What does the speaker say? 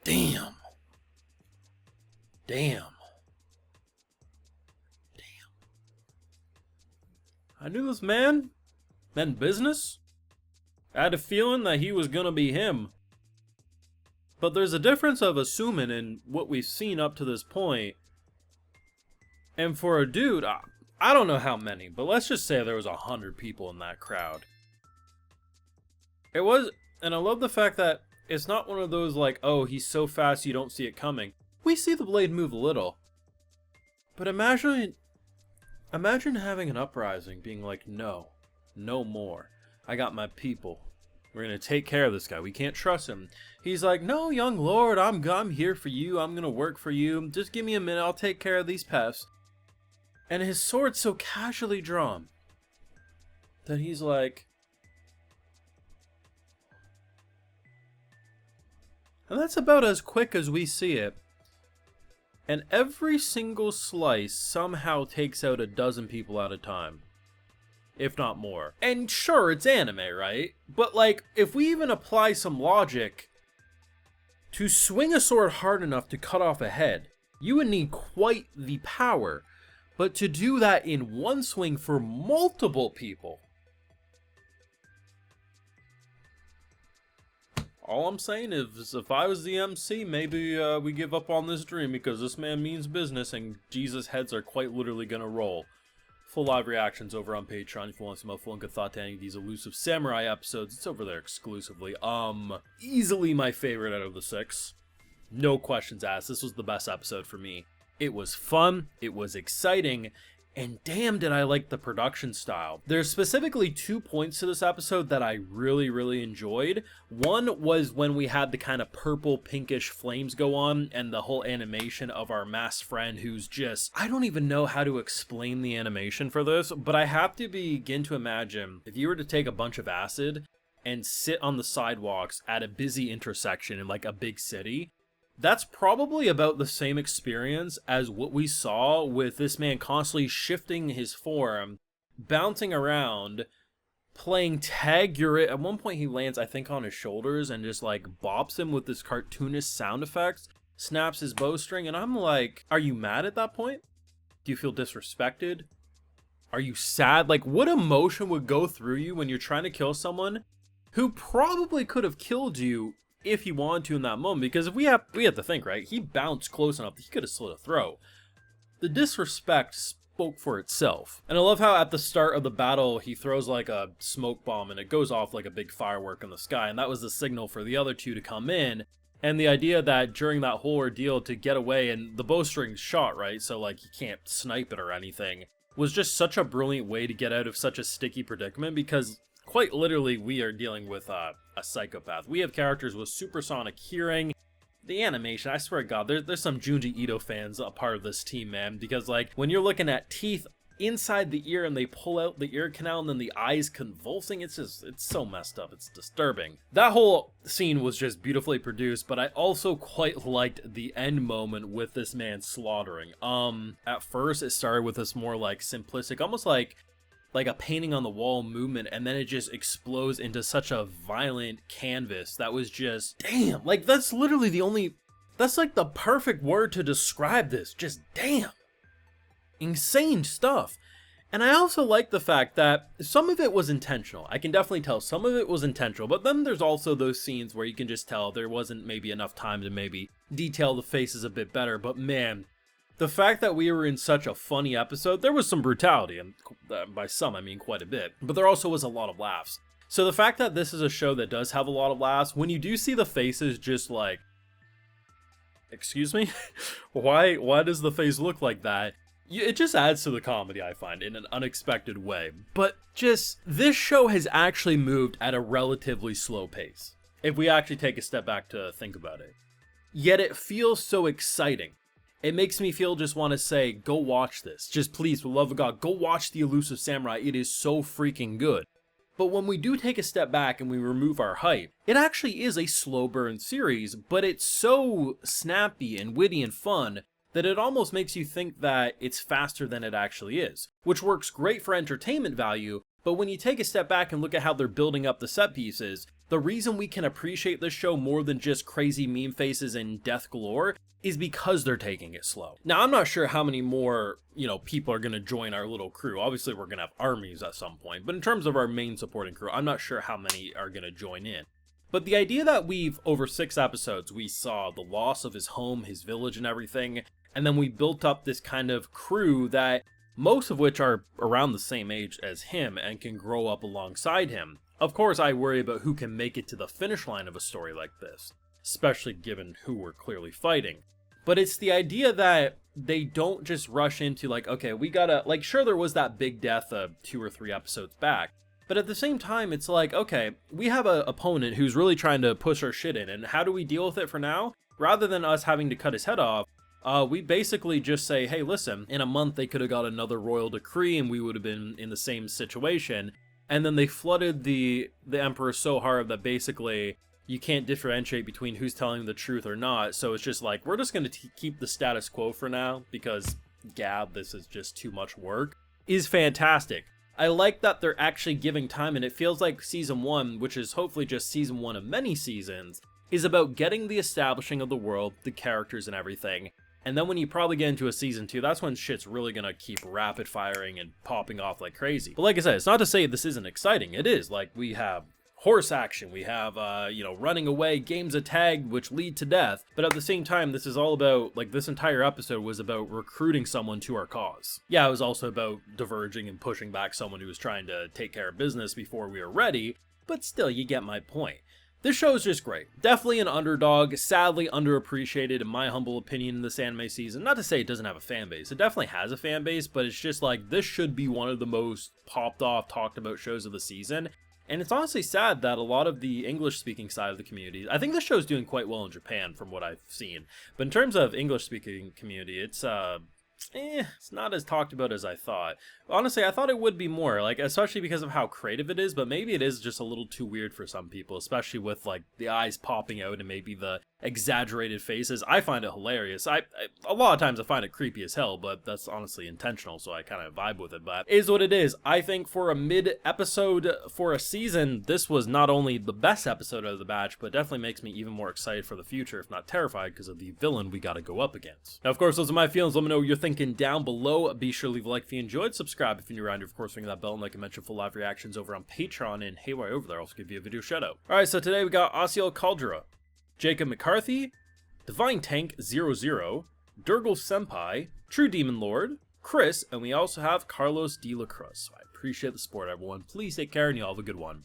Damn. Damn. I knew this man meant business. I had a feeling that he was gonna be him. But there's a difference of assuming in what we've seen up to this point. And for a dude, I don't know how many, but let's just say there was 100 people in that crowd. It was, and I love the fact that it's not one of those like, oh, he's so fast you don't see it coming. We see the blade move a little. But imagine having an uprising being like, no more. I got my people. We're gonna take care of this guy. We can't trust him. He's like, no, young lord, I'm here for you. I'm gonna work for you. Just give me a minute. I'll take care of these pests. And his sword's so casually drawn that he's like, and that's about as quick as we see it. And every single slice somehow takes out a dozen people at a time. If not more. And sure, it's anime, right? But like, if we even apply some logic, to swing a sword hard enough to cut off a head, you would need quite the power. But to do that in one swing for multiple people, all I'm saying is, if I was the MC, maybe we give up on this dream, because this man means business and Jesus' heads are quite literally gonna roll. Full live reactions over on Patreon if you want to see my full and good thought to any of these Elusive Samurai episodes. It's over there exclusively. Easily my favorite out of the 6. No questions asked. This was the best episode for me. It was fun, it was exciting, and damn did I like the production style. There's specifically 2 points to this episode that I really enjoyed. One was when we had the kind of purple pinkish flames go on and the whole animation of our masked friend who's just, I don't even know how to explain the animation for this, but I have to begin to imagine if you were to take a bunch of acid and sit on the sidewalks at a busy intersection in like a big city. That's probably about the same experience as what we saw with this man constantly shifting his form, bouncing around, playing tag. At one point he lands, I think, on his shoulders and just like bops him with this cartoonish sound effects, snaps his bowstring, and I'm like, are you mad at that point? Do you feel disrespected? Are you sad? Like, what emotion would go through you when you're trying to kill someone who probably could have killed you if he wanted to in that moment? Because if we have to think, right? He bounced close enough that he could have slit a throat. The disrespect spoke for itself. And I love how at the start of the battle, he throws like a smoke bomb and it goes off like a big firework in the sky. And that was the signal for the other two to come in. And the idea that during that whole ordeal to get away, and the bowstring's shot, right? So like you can't snipe it or anything, was just such a brilliant way to get out of such a sticky predicament, because quite literally, we are dealing with a psychopath. We have characters with supersonic hearing. The animation, I swear to God, there's some Junji Ito fans a part of this team, man. Because, like, when you're looking at teeth inside the ear and they pull out the ear canal and then the eyes convulsing, it's so messed up. It's disturbing. That whole scene was just beautifully produced, but I also quite liked the end moment with this man slaughtering. At first, it started with this more, like, simplistic, almost like a painting on the wall movement, and then it just explodes into such a violent canvas that was just, damn, like that's literally that's like the perfect word to describe this, just damn. Insane stuff. And I also like the fact that some of it was intentional. I can definitely tell some of it was intentional, but then there's also those scenes where you can just tell there wasn't maybe enough time to maybe detail the faces a bit better, but man, the fact that we were in such a funny episode, there was some brutality, and by some I mean quite a bit, but there also was a lot of laughs. So the fact that this is a show that does have a lot of laughs, when you do see the faces just like, excuse me? Why does the face look like that? It just adds to the comedy, I find, in an unexpected way. But just, this show has actually moved at a relatively slow pace, if we actually take a step back to think about it. Yet it feels so exciting. It makes me just want to say, go watch this. Just please, for the love of God, go watch The Elusive Samurai. It is so freaking good. But when we do take a step back and we remove our hype, it actually is a slow burn series, but it's so snappy and witty and fun that it almost makes you think that it's faster than it actually is, which works great for entertainment value, But when you take a step back and look at how they're building up the set pieces, the reason we can appreciate this show more than just crazy meme faces and death galore is because they're taking it slow. Now, I'm not sure how many more, people are going to join our little crew. Obviously, we're going to have armies at some point. But in terms of our main supporting crew, I'm not sure how many are going to join in. But the idea that over 6 episodes, we saw the loss of his home, his village, and everything, and then we built up this kind of crew that most of which are around the same age as him and can grow up alongside him. Of course, I worry about who can make it to the finish line of a story like this, especially given who we're clearly fighting. But it's the idea that they don't just rush into okay, we gotta, sure, there was that big death 2 or 3 episodes back, but at the same time, it's okay, we have an opponent who's really trying to push our shit in, and how do we deal with it for now? Rather than us having to cut his head off, we basically just say, hey, listen, in a month they could have got another royal decree and we would have been in the same situation. And then they flooded the emperor so hard that basically you can't differentiate between who's telling the truth or not. So it's just we're just going to keep the status quo for now because, gab, this is just too much work, is fantastic. I like that they're actually giving time, and it feels like season 1, which is hopefully just season 1 of many seasons, is about getting the establishing of the world, the characters and everything. And then when you probably get into a season 2, that's when shit's really gonna keep rapid firing and popping off like crazy. But like I said, it's not to say this isn't exciting. It is. We have horse action, we have, running away, games of tag, which lead to death. But at the same time, this is all about, this entire episode was about recruiting someone to our cause. Yeah, it was also about diverging and pushing back someone who was trying to take care of business before we were ready. But still, you get my point. This show is just great. Definitely an underdog, sadly underappreciated in my humble opinion in this anime season. Not to say it doesn't have a fan base. It definitely has a fan base, but it's just this should be one of the most popped off, talked about shows of the season. And it's honestly sad that a lot of the English-speaking side of the community, I think this show's doing quite well in Japan from what I've seen. But in terms of English-speaking community, it's not as talked about as I thought. Honestly, I thought it would be more, especially because of how creative it is, but maybe it is just a little too weird for some people, especially with, the eyes popping out and maybe the exaggerated faces. I find it hilarious. A lot of times I find it creepy as hell, but that's honestly intentional, so I kind of vibe with it, but it is what it is. I think for a mid-episode for a season, this was not only the best episode of the batch, but definitely makes me even more excited for the future, if not terrified, because of the villain we gotta go up against. Now, of course, those are my feelings. Let me know what you're thinking down below. Be sure to leave a like if you enjoyed, subscribe if you're new around here, of course, ring that bell, and like I mentioned, full live reactions over on Patreon, and hey, while you're over there, I'll also give you a video shout out. Alright, so today we got Asiel Caldera, Jacob McCarthy, Divine Tank 00, Durgle Senpai, True Demon Lord, Chris, and we also have Carlos De La Cruz. So I appreciate the support, everyone. Please take care, and you all have a good one.